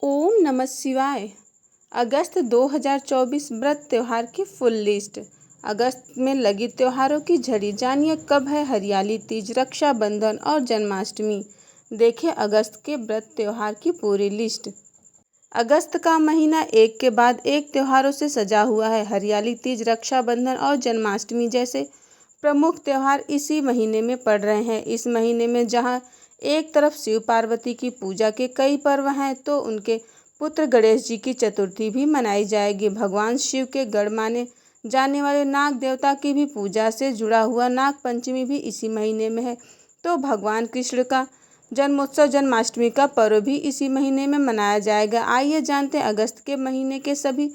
ओम नमः शिवाय। अगस्त 2024 व्रत त्योहार की फुल लिस्ट। अगस्त में लगी त्योहारों की झड़ी, जानिए कब है हरियाली तीज, रक्षाबंधन और जन्माष्टमी। देखिए अगस्त के व्रत त्योहार की पूरी लिस्ट। अगस्त का महीना एक के बाद एक त्योहारों से सजा हुआ है। हरियाली तीज, रक्षाबंधन और जन्माष्टमी जैसे प्रमुख त्योहार इसी महीने में पड़ रहे हैं। इस महीने में जहां एक तरफ शिव पार्वती की पूजा के कई पर्व हैं, तो उनके पुत्र गणेश जी की चतुर्थी भी मनाई जाएगी। भगवान शिव के गढ़ माने जाने वाले नाग देवता की भी पूजा से जुड़ा हुआ नाग पंचमी भी इसी महीने में है। तो भगवान कृष्ण का जन्मोत्सव जन्माष्टमी का पर्व भी इसी महीने में मनाया जाएगा। आइए जानते हैं अगस्त के महीने के सभी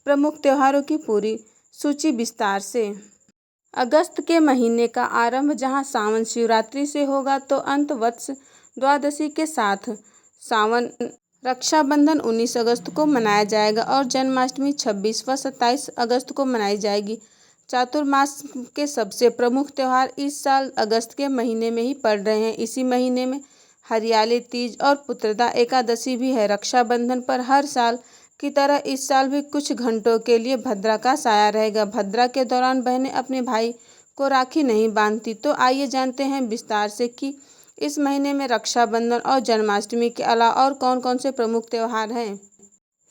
प्रमुख त्योहारों की पूरी सूची विस्तार से। अगस्त के महीने का आरंभ जहां सावन शिवरात्रि से होगा, तो अंत वत्स द्वादशी के साथ सावन रक्षाबंधन 19 अगस्त को मनाया जाएगा और जन्माष्टमी 26 व 27 अगस्त को मनाई जाएगी। चातुर्मास के सबसे प्रमुख त्यौहार इस साल अगस्त के महीने में ही पड़ रहे हैं। इसी महीने में हरियाली तीज और पुत्रदा एकादशी भी है। रक्षाबंधन पर हर साल की तरह इस साल भी कुछ घंटों के लिए भद्रा का साया रहेगा। भद्रा के दौरान बहनें अपने भाई को राखी नहीं बांधती। तो आइए जानते हैं विस्तार से कि इस महीने में रक्षाबंधन और जन्माष्टमी के अलावा और कौन कौन से प्रमुख त्यौहार हैं।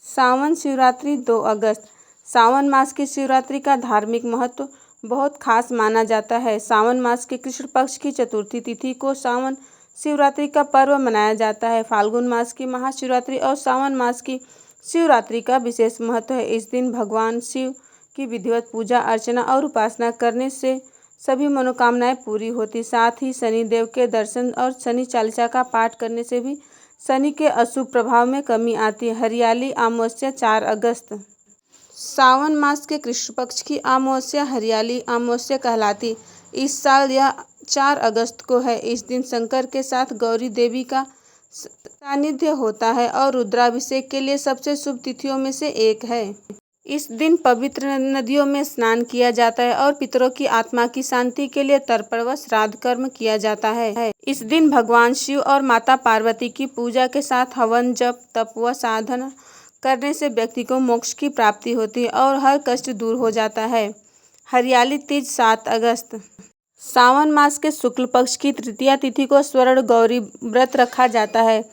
सावन शिवरात्रि 2 अगस्त। सावन मास की शिवरात्रि का धार्मिक महत्व बहुत खास माना जाता है। सावन मास के कृष्ण पक्ष की चतुर्थी तिथि को सावन शिवरात्रि का पर्व मनाया जाता है। फाल्गुन मास की महाशिवरात्रि और सावन मास की शिवरात्रि का विशेष महत्व है। इस दिन भगवान शिव की विधिवत पूजा अर्चना और उपासना करने से सभी मनोकामनाएं पूरी होती। साथ ही शनि देव के दर्शन और शनि चालीसा का पाठ करने से भी शनि के अशुभ प्रभाव में कमी आती है। हरियाली अमावस्या 4 अगस्त। सावन मास के कृष्ण पक्ष की अमावस्या हरियाली अमावस्या कहलाती। इस साल यह 4 अगस्त को है। इस दिन शंकर के साथ गौरी देवी का सानिध्य होता है और रुद्राभिषेक के लिए सबसे शुभ तिथियों में से एक है। इस दिन पवित्र नदियों में स्नान किया जाता है और पितरों की आत्मा की शांति के लिए तर्पण व श्राद्ध कर्म किया जाता है। इस दिन भगवान शिव और माता पार्वती की पूजा के साथ हवन, जप, तप व साधना करने से व्यक्ति को मोक्ष की प्राप्ति होती है और हर कष्ट दूर हो जाता है। हरियाली तीज 7 अगस्त। सावन मास के शुक्ल पक्ष की तृतीया तिथि को स्वर्ण गौरी व्रत रखा जाता है।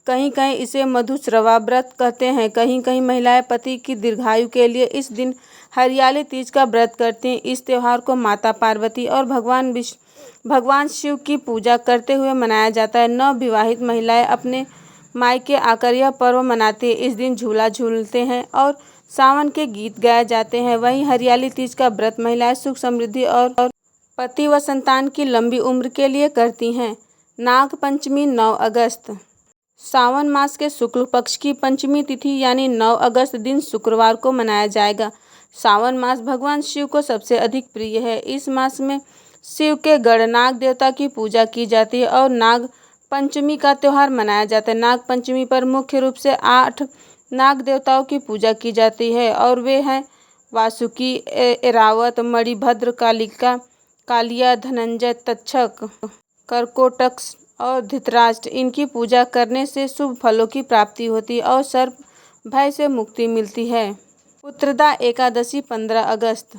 कहीं कहीं इसे मधुश्रवा व्रत कहते हैं। कहीं कहीं महिलाएं पति की दीर्घायु के लिए इस दिन हरियाली तीज का व्रत करती हैं। इस त्यौहार को माता पार्वती और भगवान शिव की पूजा करते हुए मनाया जाता है। नवविवाहित महिलाएं अपने मायके आकर यह पर्व मनाती हैं। इस दिन झूला झूलते हैं और सावन के गीत गाए जाते हैं। वहीं हरियाली तीज का व्रत महिलाएं सुख समृद्धि और पति व संतान की लंबी उम्र के लिए करती हैं। नाग पंचमी 9 अगस्त। सावन मास के शुक्ल पक्ष की पंचमी तिथि यानी 9 अगस्त दिन शुक्रवार को मनाया जाएगा। सावन मास भगवान शिव को सबसे अधिक प्रिय है। इस मास में शिव के गढ़ नाग देवता की पूजा की जाती है और नाग पंचमी का त्यौहार मनाया जाता है। नाग पंचमी पर मुख्य रूप से 8 नाग देवताओं की पूजा की जाती है और वे हैं वासुकी, ऐरावत, मणिभद्र, कालिका, कालिया, धनंजय, तक्षक, करकोटक और धृतराष्ट्र। इनकी पूजा करने से शुभ फलों की प्राप्ति होती है और सर्प भय से मुक्ति मिलती है। पुत्रदा एकादशी 15 अगस्त।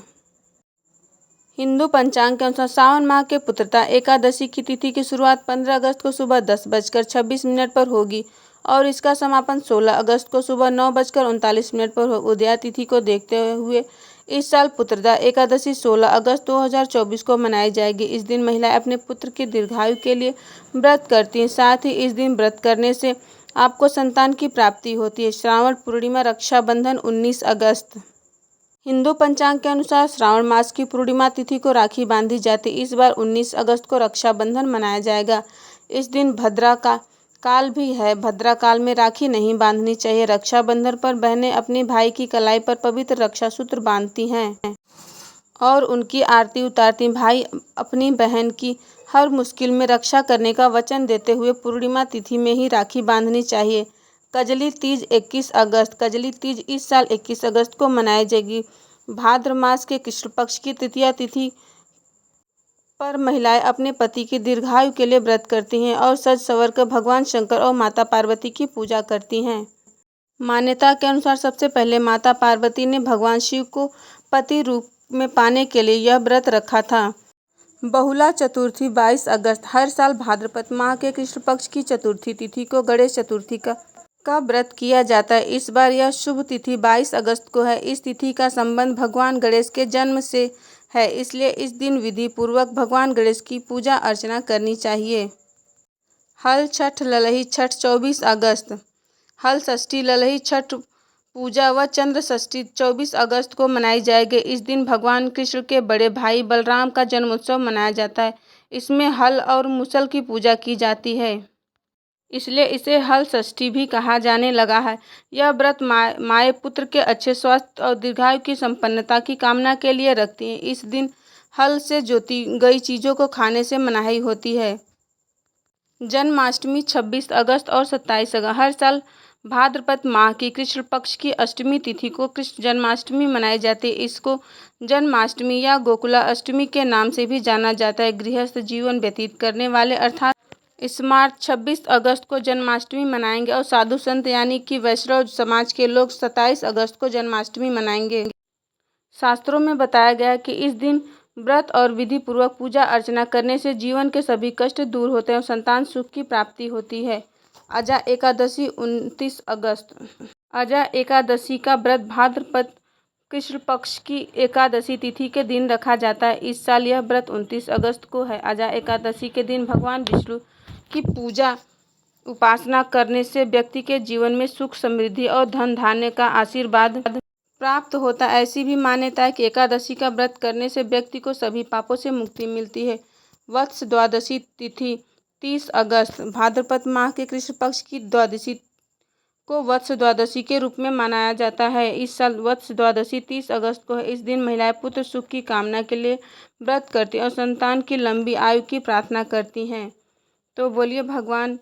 हिंदू पंचांग के अनुसार सावन माह के पुत्रदा एकादशी की तिथि की शुरुआत 15 अगस्त को सुबह 10:26 पर होगी और इसका समापन 16 अगस्त को सुबह 9:39 पर होगा। उदया तिथि को देखते हुए इस साल पुत्रदा एकादशी 16 अगस्त 2024 को मनाई जाएगी। इस दिन महिलाएं अपने पुत्र की दीर्घायु के लिए व्रत करती हैं। साथ ही इस दिन व्रत करने से आपको संतान की प्राप्ति होती है। श्रावण पूर्णिमा रक्षाबंधन 19 अगस्त। हिंदू पंचांग के अनुसार श्रावण मास की पूर्णिमा तिथि को राखी बांधी जाती। इस बार 19 अगस्त को रक्षाबंधन मनाया जाएगा। इस दिन भद्रा का काल भी है। भद्रा काल में राखी नहीं बांधनी चाहिए। रक्षाबंधन पर बहनें अपने भाई की कलाई पर पवित्र रक्षा सूत्र बांधती हैं और उनकी आरती उतारती। भाई अपनी बहन की हर मुश्किल में रक्षा करने का वचन देते हुए पूर्णिमा तिथि में ही राखी बांधनी चाहिए। कजली तीज 21 अगस्त। कजली तीज इस साल 21 अगस्त को मनाई जाएगी। भाद्र मास के कृष्ण पक्ष की तृतीया तिथि पर महिलाएं अपने पति की दीर्घायु के लिए व्रत करती हैं और सज संवर कर भगवान शंकर और माता पार्वती की पूजा करती हैं। मान्यता के अनुसार सबसे पहले माता पार्वती ने भगवान शिव को पति रूप में पाने के लिए यह व्रत रखा था। बहुला चतुर्थी 22 अगस्त। हर साल भाद्रपद माह के कृष्ण पक्ष की चतुर्थी तिथि को गणेश चतुर्थी का व्रत किया जाता है। इस बार यह शुभ तिथि 22 अगस्त को है। इस तिथि का संबंध भगवान गणेश के जन्म से है, इसलिए इस दिन विधि पूर्वक भगवान गणेश की पूजा अर्चना करनी चाहिए। हल छठ ललही छठ 24 अगस्त। हल षष्ठी ललही छठ पूजा व चंद्र षष्ठी 24 अगस्त को मनाई जाएगी। इस दिन भगवान कृष्ण के बड़े भाई बलराम का जन्मोत्सव मनाया जाता है। इसमें हल और मुसल की पूजा की जाती है, इसलिए इसे हल षष्ठी भी कहा जाने लगा है। यह व्रत माए पुत्र के अच्छे स्वास्थ्य और दीर्घायु की संपन्नता की कामना के लिए रखती हैं। इस दिन हल से जोती गई चीज़ों को खाने से मनाही होती है। जन्माष्टमी 26 अगस्त और 27 अगस्त। हर साल भाद्रपद माह की कृष्ण पक्ष की अष्टमी तिथि को कृष्ण जन्माष्टमी मनाई जाती है। इसको जन्माष्टमी या गोकुला अष्टमी के नाम से भी जाना जाता है। गृहस्थ जीवन व्यतीत करने वाले अर्थात स्मार्ट 26 अगस्त को जन्माष्टमी मनाएंगे और साधु संत यानी कि वैष्णव समाज के लोग 27 अगस्त को जन्माष्टमी मनाएंगे। शास्त्रों में बताया गया है कि इस दिन व्रत और विधि पूर्वक पूजा अर्चना करने से जीवन के सभी कष्ट दूर होते हैं और संतान सुख की प्राप्ति होती है। अजा एकादशी 29 अगस्त। अजा एकादशी का व्रत भाद्रपद कृष्ण पक्ष की एकादशी तिथि के दिन रखा जाता है। इस साल यह व्रत 29 अगस्त को है। अजा एकादशी के दिन भगवान विष्णु की पूजा उपासना करने से व्यक्ति के जीवन में सुख समृद्धि और धन धान्य का आशीर्वाद प्राप्त होता है। ऐसी भी मान्यता है कि एकादशी का व्रत करने से व्यक्ति को सभी पापों से मुक्ति मिलती है। वत्स द्वादशी तिथि 30 अगस्त। भाद्रपद माह के कृष्ण पक्ष की द्वादशी को वत्स द्वादशी के रूप में मनाया जाता है। इस साल वत्स द्वादशी 30 अगस्त को है। इस दिन महिलाएं पुत्र सुख की कामना के लिए व्रत करती हैं और संतान की लंबी आयु की प्रार्थना करती हैं। तो बोलिए भगवान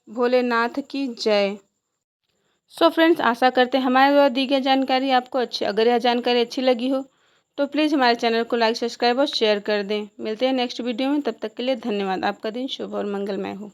भोलेनाथ की जय। सो फ्रेंड्स, आशा करते हैं हमारे द्वारा दी गई जानकारी आपको अगर यह जानकारी अच्छी लगी हो तो प्लीज़ हमारे चैनल को लाइक सब्सक्राइब और शेयर कर दें। मिलते हैं नेक्स्ट वीडियो में, तब तक के लिए धन्यवाद। आपका दिन शुभ और मंगलमय हो।